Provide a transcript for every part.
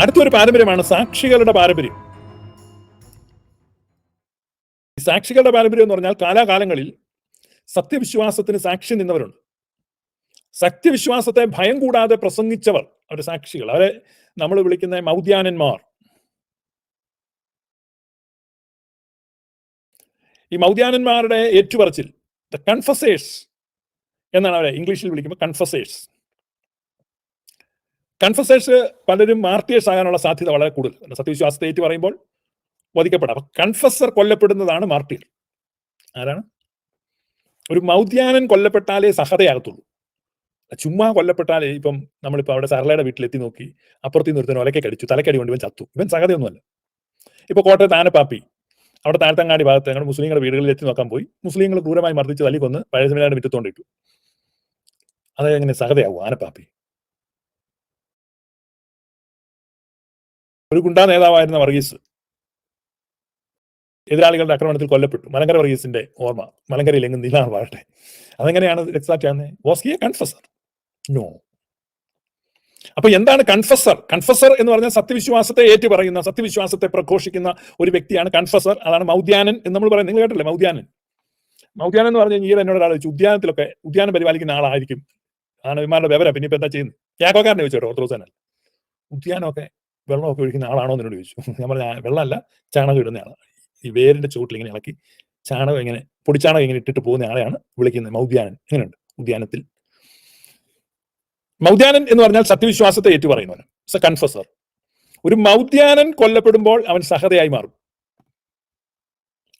അടുത്തൊരു പാരമ്പര്യമാണ് സാക്ഷികളുടെ പാരമ്പര്യം. ഈ സാക്ഷികളുടെ പാരമ്പര്യം എന്ന് പറഞ്ഞാൽ കാലാകാലങ്ങളിൽ സത്യവിശ്വാസത്തിന് സാക്ഷി നിന്നവരുണ്ട്. സത്യവിശ്വാസത്തെ ഭയം കൂടാതെ പ്രസംഗിച്ചവർ, അവരുടെ സാക്ഷികൾ, അവരെ നമ്മൾ വിളിക്കുന്ന മൗദ്യാനന്മാർ. ഈ മൗദ്യാനന്മാരുടെ ഏറ്റുപറച്ചിൽ, ദ കൺഫസേഴ്സ് എന്നാണ് അവരെ ഇംഗ്ലീഷിൽ വിളിക്കുമ്പോൾ കൺഫസേഴ്സ്. കൺഫസേഴ്സ് പലരും മാർട്ടിയേഴ്സ് ആകാനുള്ള സാധ്യത വളരെ കൂടുതൽ. സത്യവിശ്വാസത്തെ ഏറ്റു പറയുമ്പോൾ വധിക്കപ്പെടാം. അപ്പൊ കൺഫസർ കൊല്ലപ്പെടുന്നതാണ് മാർട്ടിയർ. ആരാണ്? ഒരു മൗദ്യാനൻ കൊല്ലപ്പെട്ടാലേ സഹതയാകത്തുള്ളൂ. ചുമ്മാ കൊല്ലപ്പെട്ടാലേ, ഇപ്പം നമ്മളിപ്പോൾ അവിടെ സർലയുടെ വീട്ടിലെത്തി നോക്കി, അപ്പുറത്ത് നിന്ന് ഒരുത്തൻ ഒലക്കെ കടിച്ചു, തലക്കടി കൊണ്ട് ഇവൻ ചത്തു, ഇവൻ സഹതയൊന്നുമല്ല. ഇപ്പൊ കോട്ടയത്ത് ആനപ്പാപ്പി, അവിടെ താഴത്തങ്ങാടി ഭാഗത്ത് ഞങ്ങൾ മുസ്ലിങ്ങളുടെ വീടുകളിൽ എത്തി നോക്കാൻ പോയി, മുസ്ലിങ്ങൾ ക്രൂരമായി മർദ്ദിച്ച് തല്ലിക്കൊന്ന് പഴയ സെമിനാറിന്റെ മുറ്റത്തോണ്ടിട്ടു. അതെങ്ങനെ സഹതയാവും ആനപ്പാപ്പി? ഒരു ഗുണ്ടാ നേതാവായിരുന്ന വർഗീസ് എതിരാളികളുടെ ആക്രമണത്തിൽ കൊല്ലപ്പെട്ടു. മലങ്കര വർഗീസിന്റെ ഓർമ്മ മലങ്കരയിലെങ്ങും നിലാണ് വാഴട്ടെ. അതെങ്ങനെയാണ് എക്സാക്ട് ആകുന്നത്? Was he a confessor? No. അപ്പൊ എന്താണ് കൺഫസർ? കൺഫസർ എന്ന് പറഞ്ഞാൽ സത്യവിശ്വാസത്തെ ഏറ്റു പറയുന്ന, സത്യവിശ്വാസത്തെ പ്രഘോഷിക്കുന്ന ഒരു വ്യക്തിയാണ് കൺഫസർ. അതാണ് മൗദ്യാനൻ എന്ന് നമ്മൾ പറയുന്നത്. നിങ്ങൾ കേട്ടില്ലേ മൗദ്യാനൻ? മൗദ്യാനൻ എന്ന് പറഞ്ഞാൽ ഈയിടെ എന്നോട് ഒരാൾ ചോദിച്ചു, ഉദ്യാനത്തിലൊക്കെ ഉദ്യാനം പരിപാലിക്കുന്ന ആളായിരിക്കും, ആണ് ഇമാരുടെ വിവരം, പിന്നെ ഇപ്പൊ എന്താ ചെയ്യുന്നത്? യാക്കോക്കാരനെ ചോദിച്ചോ, ഓർത്തഡോക്സനല്ല. ഉദ്യാനമൊക്കെ വെള്ളമൊക്കെ ഒഴിക്കുന്ന ആളാണോ എന്നോട് ചോദിച്ചു. ഞാൻ പറഞ്ഞ വെള്ളമല്ല, ചാണകം ഇടുന്ന ആളാണ്. ഈ വേരിന്റെ ചുവട്ടിൽ ഇങ്ങനെ ഇളക്കി ചാണകം ഇങ്ങനെ പൊടിച്ചാണകം ഇങ്ങനെ ഇട്ടിട്ട് പോകുന്ന ആളെയാണ് വിളിക്കുന്നത് മൗദ്യാനൻ. ഇങ്ങനെയുണ്ട് ഉദ്യാനത്തിൽ. മൗദ്യാനൻ എന്ന് പറഞ്ഞാൽ സത്യവിശ്വാസത്തെ ഏറ്റു പറയുന്നവൻ, കൺഫസർ. ഒരു മൗദ്യാനൻ കൊല്ലപ്പെടുമ്പോൾ അവൻ സഹതയായി മാറും.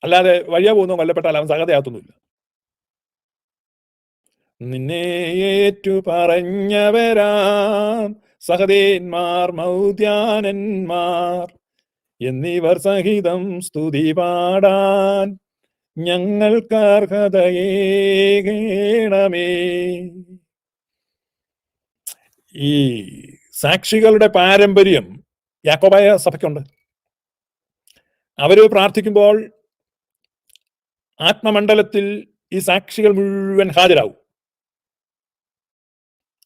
അല്ലാതെ വഴിയാ പോകുന്ന കൊല്ലപ്പെട്ടാൽ അവൻ സഹതയാകത്തൊന്നുമില്ല. നിന്നെ ഏറ്റു പറഞ്ഞവരാം സഹദേന്മാർ മൗദ്യാനന്മാർ എന്നിവർ സഹിതം സ്തുതി പാടാൻ ഞങ്ങൾക്കർഹതയേകണമേ. ഈ സാക്ഷികളുടെ പാരമ്പര്യം യാക്കോബായ സഭയ്ക്കുണ്ട്. അവര് പ്രാർത്ഥിക്കുമ്പോൾ ആത്മമണ്ഡലത്തിൽ ഈ സാക്ഷികൾ മുഴുവൻ ഹാജരാകും.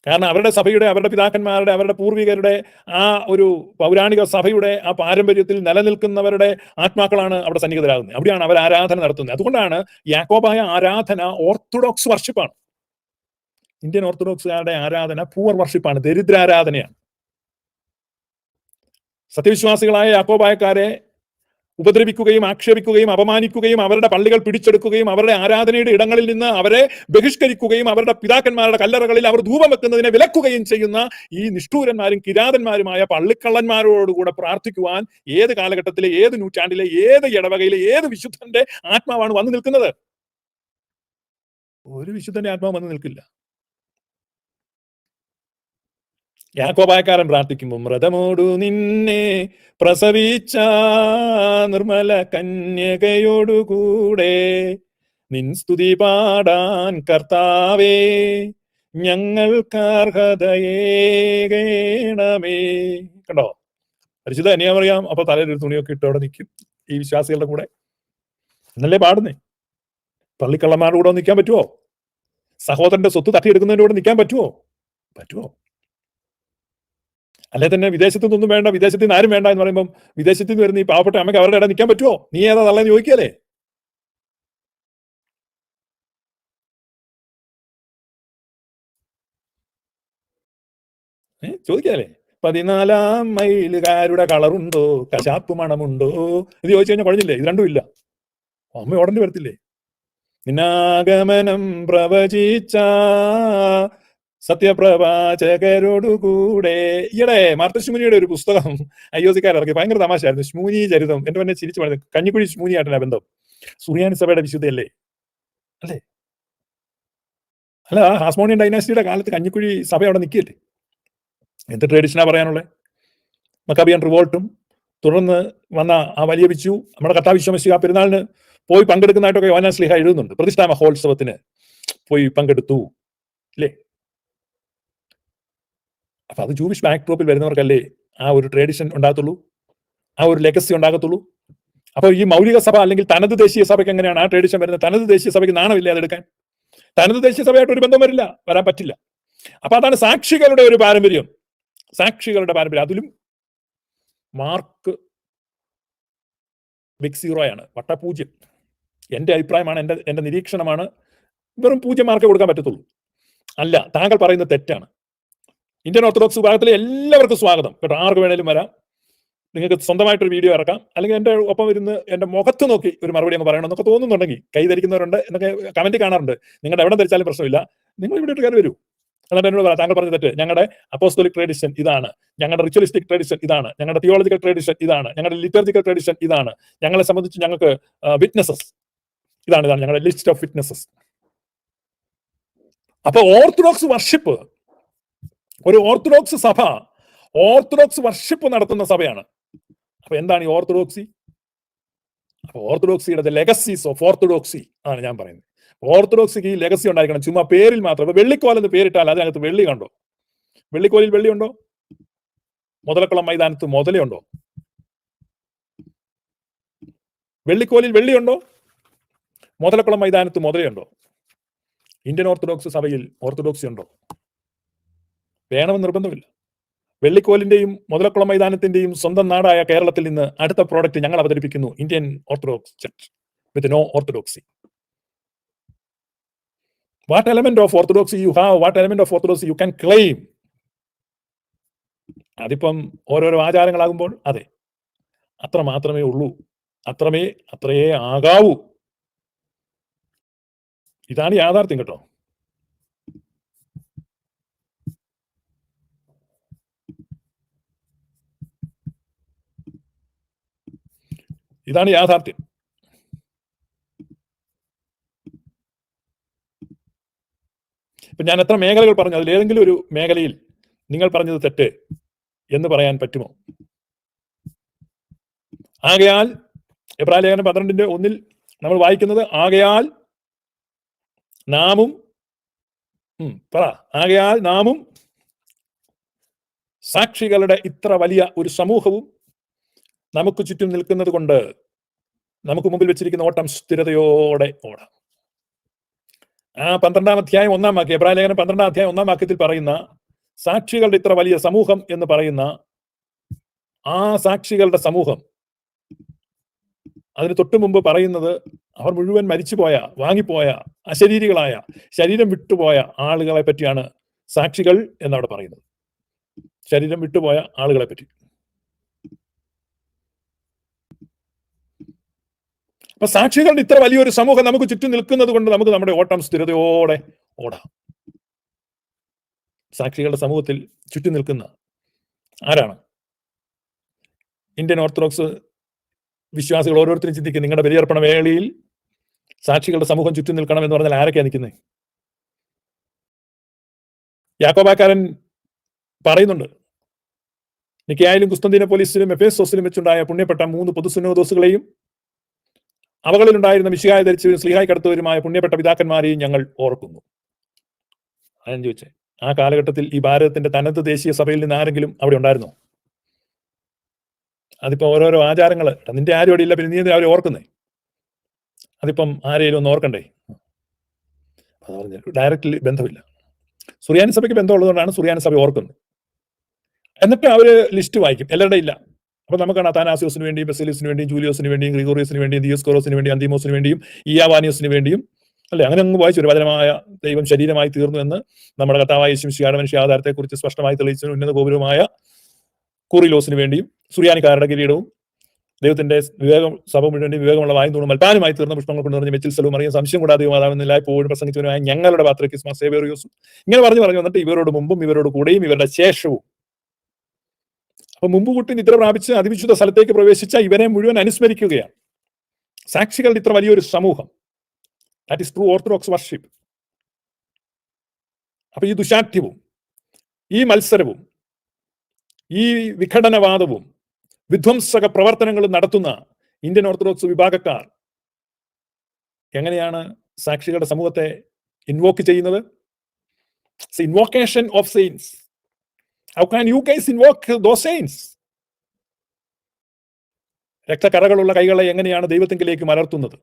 കാരണം അവരുടെ സഭയുടെ, അവരുടെ പിതാക്കന്മാരുടെ, അവരുടെ പൂർവികരുടെ ആ ഒരു പൗരാണിക സഭയുടെ ആ പാരമ്പര്യത്തിൽ നിലനിൽക്കുന്നവരുടെ ആത്മാക്കളാണ് അവിടെ സന്നിഹിതരാകുന്നത്. അവിടെയാണ് അവർ ആരാധന നടത്തുന്നത്. അതുകൊണ്ടാണ് യാക്കോബായ ആരാധന ഓർത്തഡോക്സ് വർഷിപ്പാണ്. ഇന്ത്യൻ ഓർത്തഡോക്സുകാരുടെ ആരാധന പൂവർ വർഷിപ്പാണ്, ദരിദ്രാരാധനയാണ്. സത്യവിശ്വാസികളായ യാക്കോബായക്കാരെ ഉപദ്രവിക്കുകയും ആക്ഷേപിക്കുകയും അപമാനിക്കുകയും അവരുടെ പള്ളികൾ പിടിച്ചെടുക്കുകയും അവരുടെ ആരാധനയുടെ ഇടങ്ങളിൽ നിന്ന് അവരെ ബഹിഷ്കരിക്കുകയും അവരുടെ പിതാക്കന്മാരുടെ കല്ലറകളിൽ അവർ ധൂപം വെക്കുന്നതിനെ വിലക്കുകയും ചെയ്യുന്ന ഈ നിഷ്ഠൂരന്മാരും കിരാതന്മാരുമായ പള്ളിക്കള്ളന്മാരോടുകൂടെ പ്രാർത്ഥിക്കുവാൻ ഏത് കാലഘട്ടത്തിലെ, ഏത് നൂറ്റാണ്ടിലെ, ഏത് ഇടവകയിലെ, ഏത് വിശുദ്ധന്റെ ആത്മാവാണ് വന്നു നിൽക്കുന്നത്? ഒരു വിശുദ്ധന്റെ ആത്മാവ് വന്നു നിൽക്കില്ല. യാക്കോബായക്കാരൻ പ്രാർത്ഥിക്കുമ്പോൾ മൃതമോടു നിന്നെ പ്രസവിച്ച നിർമ്മല കന്യകയോടുകൂടെ നിൻ സ്തുതി പാടാൻ കർത്താവേ ഞങ്ങൾക്കർഹതയേകണമേ. കണ്ടോ? പരിശുദ്ധ അനിയമറിയാം. അപ്പൊ തലയിൽ ഒരു തുണിയൊക്കെ ഇട്ട് അവിടെ നിൽക്കും ഈ വിശ്വാസികളുടെ കൂടെ. എന്നല്ലേ പാടുന്നേ? പള്ളിക്കള്ളന്മാരുടെ കൂടെ നിൽക്കാൻ പറ്റുമോ? സഹോദരന്റെ സ്വത്ത് തട്ടിയെടുക്കുന്നതിന്റെ കൂടെ നിൽക്കാൻ പറ്റുമോ? പറ്റുമോ? അല്ലെ തന്നെ വിദേശത്തു നിന്നൊന്നും വേണ്ട, വിദേശത്ത് നിന്ന് ആരും വേണ്ട എന്ന് പറയുമ്പോൾ വിദേശത്ത് നിന്ന് വരുന്ന ഈ പാവപ്പെട്ട അമ്മയ്ക്ക് അവരുടെ ഇടയിൽ നിൽക്കാൻ പറ്റുമോ? നീ ഏതാ തള്ളേന്ന് ചോദിക്കല്ലേ? ചോദിക്കാല്ലേ? 14 മൈലുകാരുടെ കളറുണ്ടോ, കശാപ്പ് മണമുണ്ടോ ഇത് ചോദിച്ചു കഴിഞ്ഞാൽ കുഴഞ്ഞില്ലേ? ഇത് രണ്ടും ഇല്ല. അമ്മ ഓടേണ്ടി വരത്തില്ലേ? നിന്നാഗമനം പ്രവചിച്ച സത്യപ്രവാചകരോടുകൂടെ. ഈയിടെ മാർത്തശ്മുനിയുടെ ഒരു പുസ്തകം IOC-ക്കാർ ഇറക്കി, ഭയങ്കര തമാശയായിരുന്നു. ശ്മൂനി ചരിതം. എന്റെ പിന്നെ ചിരിച്ചു പറഞ്ഞത് കഞ്ഞിക്കുഴി ശ്മൂനിയായിട്ടല്ല ബന്ധം. സുറിയാനി സഭയുടെ വിശുദ്ധയല്ലേ? അല്ലേ? അല്ല, ഹാസ്മോണിയൻ ഡൈനാസ്റ്റിയുടെ കാലത്ത് കഞ്ഞിക്കുഴി സഭ അവിടെ നിൽക്കില്ലേ? എന്ത് ട്രഡീഷനാ പറയാനുള്ളത്? മക്കാബിയൻ റിവോൾട്ടും തുടർന്ന് വന്ന ആ വലിയ വിച്ചു, നമ്മുടെ കർത്താവ് വിശ്വസിക്കുക പെരുന്നാളിന് പോയി പങ്കെടുക്കുന്നതായിട്ടൊക്കെ യോഹന്നാൻ ശ്ലീഹ എഴുതുന്നുണ്ട്. പ്രതിഷ്ഠാ മഹോത്സവത്തിന് പോയി പങ്കെടുത്തു അല്ലേ? അപ്പൊ അത് ജൂവിഷ് ബാക്ക്ഡ്രോപ്പിൽ വരുന്നവർക്കല്ലേ ആ ഒരു ട്രഡീഷൻ ഉണ്ടാകത്തുള്ളൂ, ആ ഒരു ലെഗസി ഉണ്ടാകത്തുള്ളൂ. അപ്പൊ ഈ മൗലിക സഭ അല്ലെങ്കിൽ തനത് ദേശീയ സഭയ്ക്ക് എങ്ങനെയാണ് ആ ട്രഡീഷൻ വരുന്നത്? തനത് ദേശീയ സഭയ്ക്ക് നാണമില്ലേ അതെടുക്കാൻ? തനത് ദേശീയ സഭയായിട്ട് ഒരു ബന്ധം വരാൻ പറ്റില്ല. അപ്പൊ അതാണ് സാക്ഷികളുടെ ഒരു പാരമ്പര്യം. സാക്ഷികളുടെ പാരമ്പര്യം. അതിലും മാർക്ക് ബിഗ് സീറോയാണ്, വട്ടപൂജ്യം. എൻ്റെ അഭിപ്രായമാണ്, എൻ്റെ നിരീക്ഷണമാണ്. വെറും 0 മാർക്കേ കൊടുക്കാൻ പറ്റത്തുള്ളൂ. അല്ല, താങ്കൾ പറയുന്നത് തെറ്റാണ്. ഇന്ത്യൻ ഓർത്തഡോക്സ് വിഭാഗത്തിലെ എല്ലാവർക്കും സ്വാഗതം കേട്ടോ, ആർക്ക് വേണേലും വരാം. നിങ്ങൾക്ക് സ്വന്തമായിട്ടൊരു വീഡിയോ ഇറക്കാം, അല്ലെങ്കിൽ എൻ്റെ ഒപ്പം ഇരുന്ന് എൻ്റെ മുഖത്ത് നോക്കി ഒരു മറുപടി അങ്ങ് പറയണമെന്നൊക്കെ തോന്നുന്നുണ്ടെങ്കിൽ, കൈ ധരിക്കുന്നവരുണ്ട് എന്നൊക്കെ കമന്റ് കാണാറുണ്ട്. നിങ്ങളുടെ എവിടെ ധരിച്ചാലും പ്രശ്നമില്ല, നിങ്ങൾ ഇവിടെ കയറി വരൂ. എന്നിട്ട് എന്നോട് പറയാം, താങ്കൾ പറഞ്ഞ തെറ്റ്, ഞങ്ങളുടെ അപ്പോസ്തോലിക് ട്രഡിഷൻ ഇതാണ്, ഞങ്ങളുടെ റിച്വലിസ്റ്റിക് ട്രഡിഷൻ ഇതാണ്, ഞങ്ങളുടെ തിയോളജിക്കൽ ട്രഡിഷൻ ഇതാണ്, ഞങ്ങളുടെ ലിറ്റർജിക്കൽ ട്രഡിഷൻ ഇതാണ്, ഞങ്ങളെ സംബന്ധിച്ച് ഞങ്ങൾക്ക് വിറ്റ്നസസ് ഇതാണ് ഞങ്ങളുടെ ലിസ്റ്റ് ഓഫ് വിറ്റ്നസസ്. അപ്പൊ ഓർത്തഡോക്സ് വർഷിപ്പ്, ഒരു ഓർത്തഡോക്സ് സഭ ഓർത്തഡോക്സ് വർഷിപ്പ് നടത്തുന്ന സഭയാണ്. അപ്പൊ എന്താണ് ഈ ഓർത്തഡോക്സി? അപ്പൊ ഓർത്തഡോക്സിയുടെ ലെഗസീസ് ഓഫ് ഓർത്തഡോക്സി ആണ് ഞാൻ പറയുന്നത്. ഓർത്തഡോക്സിക്ക് ഈ ലെഗസി ഉണ്ടായിരിക്കണം, ചുമ്മാ പേരിൽ മാത്രം. ഇപ്പൊ വെള്ളിക്കോലെന്ന് പേരിട്ടാൽ അതിനകത്ത് വെള്ളി കണ്ടോ? വെള്ളിക്കോലിൽ വെള്ളിയുണ്ടോ? മുതലക്കുളം മൈതാനത്ത് മുതലുണ്ടോ? വെള്ളിക്കോലിൽ വെള്ളിയുണ്ടോ? മുതലക്കുളം മൈതാനത്ത് മുതലുണ്ടോ? ഇന്ത്യൻ ഓർത്തഡോക്സ് സഭയിൽ ഓർത്തഡോക്സി ഉണ്ടോ? വേണമെന്ന് നിർബന്ധമില്ല. വെള്ളിക്കോലിന്റെയും മുതലക്കുളം മൈതാനത്തിന്റെയും സ്വന്തം നാടായ കേരളത്തിൽ നിന്ന് അടുത്ത പ്രോഡക്റ്റ് ഞങ്ങൾ അവതരിപ്പിക്കുന്നു, Indian Orthodox church with no orthodoxy. What element of orthodoxy you have, what element of orthodoxy you can claim? അതിപ്പം ഓരോരോ ആചാരങ്ങളാകുമ്പോൾ അതെ, അത്ര മാത്രമേ ഉള്ളൂ, അത്രയേ ആകാവൂ. ഇതാണ് യാഥാർത്ഥ്യം കേട്ടോ. ഇതാണ് യാഥാർത്ഥ്യം. ഇപ്പൊ ഞാൻ എത്ര മേഖലകൾ പറഞ്ഞു, അതിലേതെങ്കിലും ഒരു മേഖലയിൽ നിങ്ങൾ പറഞ്ഞത് തെറ്റ് എന്ന് പറയാൻ പറ്റുമോ? ആകയാൽ എബ്രായ ലേഖനം 12:1 നമ്മൾ വായിക്കുന്നത്, ആകയാൽ നാമും സാക്ഷികളുടെ ഇത്ര വലിയ ഒരു സമൂഹവും നമുക്ക് ചുറ്റും നിൽക്കുന്നത് കൊണ്ട് നമുക്ക് മുമ്പിൽ വെച്ചിരിക്കുന്ന ഓട്ടം സ്ഥിരതയോടെ ഓടാം. ആ 12-ാം അധ്യായം 1-ാം വാക്യം, എബ്രായ ലേഖനം 12-ാം അധ്യായം 1-ാം വാക്യത്തിൽ പറയുന്ന സാക്ഷികളുടെ ഇത്ര വലിയ സമൂഹം എന്ന് പറയുന്ന ആ സാക്ഷികളുടെ സമൂഹം, അതിന് തൊട്ടു മുമ്പ് പറയുന്നത് അവർ മുഴുവൻ മരിച്ചുപോയ, വാങ്ങിപ്പോയ, അശരീരികളായ, ശരീരം വിട്ടുപോയ ആളുകളെ പറ്റിയാണ് സാക്ഷികൾ എന്നവിടെ പറയുന്നത്. ശരീരം വിട്ടുപോയ ആളുകളെ പറ്റി. അപ്പൊ സാക്ഷികളുടെ ഇത്ര വലിയൊരു സമൂഹം നമുക്ക് ചുറ്റും നിൽക്കുന്നത് കൊണ്ട് നമുക്ക് നമ്മുടെ ഓട്ടം സ്ഥിരതയോടെ ഓടാം. സാക്ഷികളുടെ സമൂഹത്തിൽ ചുറ്റും നിൽക്കുന്ന ആരാണ്? ഇന്ത്യൻ ഓർത്തഡോക്സ് വിശ്വാസികൾ ഓരോരുത്തരും ചിന്തിക്കും, നിങ്ങളുടെ ബലിയർപ്പണ വേളയിൽ സാക്ഷികളുടെ സമൂഹം ചുറ്റും നിൽക്കണം എന്ന് പറഞ്ഞാൽ ആരൊക്കെയാണ് നിൽക്കുന്നത്? യാക്കോബാക്കാരൻ പറയുന്നുണ്ട്, നിക്കയായാലും കുസ്തന്തീനോപ്പോലിസിലും എഫേസോസിലും വെച്ചുണ്ടായ പുണ്യപ്പെട്ട 3 പൊതുസുന്നോദോസുകളെയും അവകളിലുണ്ടായിരുന്ന മിശിഹായെ ധരിച്ചവരും സ്ലീഹായി കടത്തവരുമായ പുണ്യപ്പെട്ട പിതാക്കന്മാരെയും ഞങ്ങൾ ഓർക്കുന്നു. അതെന്ന് ചോദിച്ചേ, ആ കാലഘട്ടത്തിൽ ഈ ഭാരതത്തിന്റെ തനത് ദേശീയ സഭയിൽ നിന്ന് ആരെങ്കിലും അവിടെ ഉണ്ടായിരുന്നോ? അതിപ്പോ ഓരോരോ ആചാരങ്ങള്, നിന്റെ ആരും അവിടെ ഇല്ല, പിന്നെ നീ അവരെ ഓർക്കുന്നേ? അതിപ്പം ആരെയും ഒന്ന് ഓർക്കണ്ടേ? അത് പറഞ്ഞു, ഡയറക്റ്റ്ലി ബന്ധമില്ല. സുറിയാനി സഭയ്ക്ക് ബന്ധമുള്ളതുകൊണ്ടാണ് സുറിയാനി സഭ ഓർക്കുന്നത്. എന്നിട്ട് അവര് ലിസ്റ്റ് വായിക്കും, എല്ലാവരുടെയും ഇല്ല. അപ്പൊ നമുക്കാണ് അഥാനാസിയോസിന് വേണ്ടിയും, ബെസിലിസിന് വേണ്ടിയും, ജൂലിയോസിന് വേണ്ടിയും, ഗ്രിഗോറിയസിന് വേണ്ടിയും, ദിയോസ്കോറോസിന് വേണ്ടിയും, അന്തീമോസിന് വേണ്ടിയും, ഇയാവാനിയോസിന് വേണ്ടിയും, അല്ലെ, അങ്ങനെ അങ്ങ് വായിച്ചു. ഒരു വചനമായ ദൈവം ശരീരമായി തീർന്നു എന്ന് നമ്മുടെ കർത്താവായ യേശു മിശിഹായുടെ മനുഷ്യാവതാരത്തെ കുറിച്ച് സ്പഷ്ടമായി തെളിയിച്ച ഉന്നത ഗോപുരമായ കൂറിലോസിന് വേണ്ടിയും, സുറിയാനിക്കാരുടെ കിരീടവും, ദൈവത്തിന്റെ വിവേകം, സഭ മുഴുവൻ വിവേകമുള്ള വായും തോന്നും മൽപ്പാനുമായി തീർന്ന പുഷ്പങ്ങൾ കൊണ്ട് നിറഞ്ഞ മെച്ചിൽ സ്ഥലവും അറിയാൻ സംശയം കൂടാതെ മാതാവെന്നില്ല എപ്പോഴും പ്രസംഗിച്ചവനുമായ ഞങ്ങളുടെ പാത്രിക്കിസ്മ സേവേറിയോസും, ഇങ്ങനെ പറഞ്ഞു വന്നിട്ട് ഇവരോട് മുമ്പും ഇവരോട് കൂടെയും ഇവരുടെ ശേഷവും. അപ്പൊ മുമ്പ് കൂട്ടി നിദ്ര പ്രാപിച്ച് അതിവിശുദ്ധ സ്ഥലത്തേക്ക് പ്രവേശിച്ച ഇവരെ മുഴുവൻ അനുസ്മരിക്കുകയാണ്. സാക്ഷികളുടെ ഇത്ര വലിയൊരു സമൂഹം, that is true orthodox worship. അപ്പൊ ഈ ദുശാഠ്യവും, ഈ മത്സരവും, ഈ വിഘടനവാദവും, വിധ്വംസക പ്രവർത്തനങ്ങളും നടത്തുന്ന ഇന്ത്യൻ ഓർത്തഡോക്സ് വിഭാഗക്കാർ എങ്ങനെയാണ് സാക്ഷികളുടെ സമൂഹത്തെ ഇൻവോക്ക് ചെയ്യുന്നത്? Invocation of saints. How can you guys invoke those saints? രക്തക്കറകളുള്ള കൈകളെ എങ്ങനെയാണ് ദൈവത്തിങ്കിലേക്ക് മലർത്തുന്നത്?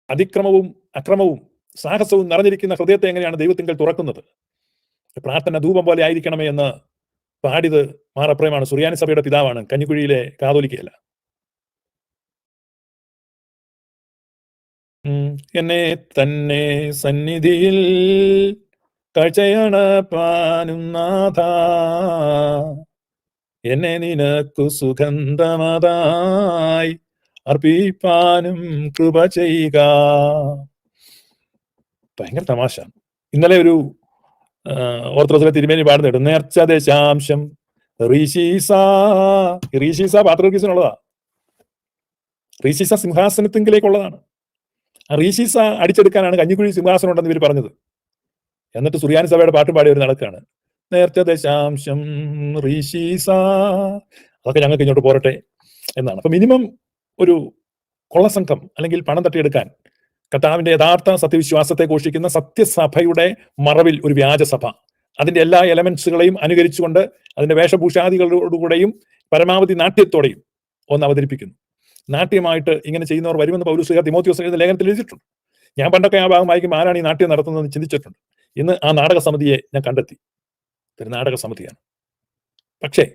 അതിക്രമവും അക്രമവും സാഹസവും നിറഞ്ഞിരിക്കുന്ന ഹൃദയത്തെ എങ്ങനെയാണ് ദൈവത്തിങ്കൽ തുറക്കുന്നത്? പ്രാർത്ഥന ധൂപം പോലെ ആയിരിക്കണമേ എന്ന് പാടിയത് മാർ അപ്രയമാണ്. സുറിയാനി സഭയുടെ പിതാവാണ്, കഞ്ഞിക്കുഴിയിലെ കാതോലിക്കയല്ല. എന്നെ തന്നെ സന്നിധിയിൽ കാഴ്ചയണപ്പാനും നാഥ, എന്നെ നിനക്കു സുഗന്ധമതായി അർപ്പിപ്പാനും കൃപ ചെയ്യുക. ഭയങ്കര തമാശ. ഇന്നലെ ഒരു ഓർത്തഡോക്സിലെ തിരുമേനി പാടുന്നുണ്ട്, നേർച്ച ദശാംശം റീശീസ. റീശീസ പാത്രോർക്കീസിനുള്ളതാ. റീശീസ സിംഹാസനത്തിങ്കിലേക്കുള്ളതാണ്. ആ റീശീസ അടിച്ചെടുക്കാനാണ് കഞ്ഞിക്കുഴി സിംഹാസനം ഉണ്ടെന്ന് ഇവർ പറഞ്ഞത്. എന്നിട്ട് സുറിയാനി സഭയുടെ പാട്ടും പാടി ഒരു നടക്കുകയാണ്, നേർച്ച ദശാംശം റീശീസ. അതൊക്കെ ഞങ്ങൾക്ക് ഇങ്ങോട്ട് പോരട്ടെ എന്നാണ്. അപ്പൊ മിനിമം ഒരു കൊള്ളസംഘം അല്ലെങ്കിൽ പണം തട്ടിയെടുക്കാൻ കർത്താവിന്റെ യഥാർത്ഥ സത്യവിശ്വാസത്തെ ഘോഷിക്കുന്ന സത്യസഭയുടെ മറവിൽ ഒരു വ്യാജസഭ അതിന്റെ എല്ലാ എലമെന്റ്സുകളെയും അനുകരിച്ചുകൊണ്ട് അതിന്റെ വേഷഭൂഷാദികളോടുകൂടെയും പരമാവധി നാട്യത്തോടെയും ഒന്ന് അവതരിപ്പിക്കുന്നു. നാട്യമായിട്ട് ഇങ്ങനെ ചെയ്യുന്നവർ വരുമെന്ന് പൗലോസ് തിമോഥെയോസ് എഴുതുന്ന ലേഖനത്തിൽ എഴുതിയിട്ടുണ്ട്. ഞാൻ പണ്ടൊക്കെ ആ ഭാഗം വായിക്കുമ്പോൾ ആരാണ് ഈ നാട്യം നടത്തുന്നതെന്ന് ചിന്തിച്ചിട്ടുണ്ട്. ഇന്ന് ആ നാടക സമിതിയെ ഞാൻ കണ്ടെത്തി. ഒരു നാടക സമിതിയാണ്. പക്ഷേ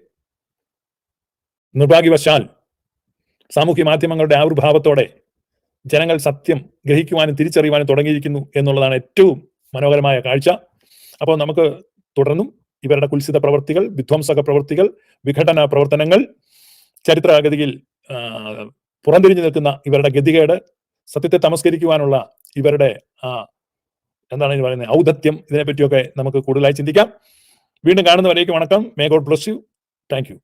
നിർഭാഗ്യവശാൽ സാമൂഹ്യ മാധ്യമങ്ങളുടെ ആവിർഭാവത്തോടെ ജനങ്ങൾ സത്യം ഗ്രഹിക്കുവാനും തിരിച്ചറിയുവാനും തുടങ്ങിയിരിക്കുന്നു എന്നുള്ളതാണ് ഏറ്റവും മനോഹരമായ കാഴ്ച. അപ്പോൾ നമുക്ക് തുടർന്നും ഇവരുടെ കുൽസിത പ്രവർത്തികൾ, വിധ്വംസക പ്രവർത്തികൾ, വിഘടന പ്രവർത്തനങ്ങൾ, ചരിത്രഗതിയിൽ പുറംതിരിഞ്ഞു നിൽക്കുന്ന ഇവരുടെ ഗതികേട്, സത്യത്തെ തമസ്കരിക്കുവാനുള്ള ഇവരുടെ എന്താണ് ഇനി പറയുന്നത് ഔദത്യം, ഇതിനെപ്പറ്റിയൊക്കെ നമുക്ക് കൂടുതലായി ചിന്തിക്കാം. വീണ്ടും കാണുന്നവരേക്കും വണക്കം. May God bless you. Thank you.